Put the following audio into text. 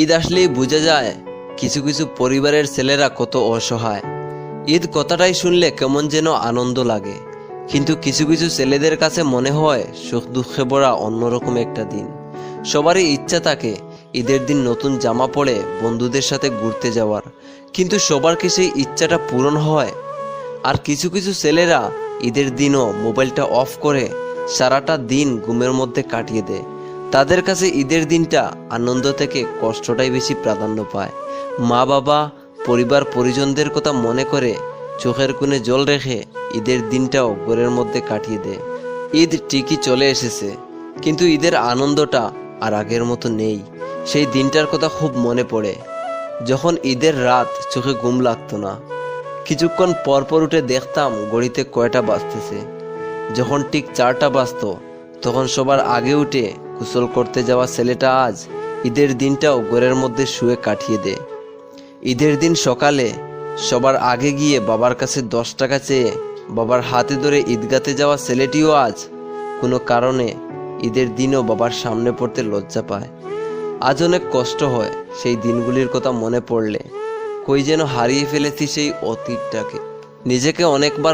ঈদ আসলেই বোঝা যায় কিছু কিছু পরিবারের ছেলেরা কত অসহায়। ঈদ কথাটাই শুনলে কেমন যেন আনন্দ লাগে, কিন্তু কিছু কিছু ছেলেদের কাছে মনে হয় সুখ দুঃখে ভরা অন্যরকম একটা দিন। সবারই ইচ্ছা থাকে ঈদের দিন নতুন জামা পরে বন্ধুদের সাথে ঘুরতে যাওয়ার, কিন্তু সবার কি সেই ইচ্ছাটা পূরণ হয়? আর কিছু কিছু ছেলেরা ঈদের দিনও মোবাইলটা অফ করে সারাটা দিন ঘুমের মধ্যে কাটিয়ে দেয়। তাদের কাছে ঈদের দিনটা আনন্দ থেকে কষ্টটাই বেশি প্রাধান্য পায়। মা বাবা, পরিবার পরিজনদের কথা মনে করে চোখের কোণে জল রেখে ঈদের দিনটাও ঘরের মধ্যে কাটিয়ে দেয়। ঈদ ঠিকই চলে এসেছে, কিন্তু ঈদের আনন্দটা আর আগের মতো নেই। সেই দিনটার কথা খুব মনে পড়ে, যখন ঈদের রাত চোখে ঘুম লাগতো না। কিছুক্ষণ পর পর উঠে দেখতাম ঘড়িতে কয়টা বাজতেছে। যখন ঠিক 4টা বাজতো, তখন সবার আগে উঠে গোসল করতে যাওয়া ছেলেটা আজ ঈদের দিনটাও ঘরের মধ্যে শুয়ে কাটিয়ে দেয়। ঈদের দিন সকালে সবার আগে গিয়ে বাবার কাছে 10 টাকা চেয়ে বাবার হাতে ধরে ঈদগাতে যাওয়া ছেলেটিও আজ কোনো কারণে ঈদের দিনও বাবার সামনে পড়তে লজ্জা পায়। আজ অনেক কষ্ট হয় সেই দিনগুলির কথা মনে পড়লে। কই যেন হারিয়ে ফেলেছি সেই অতীতটাকে। নিজেকে অনেকবার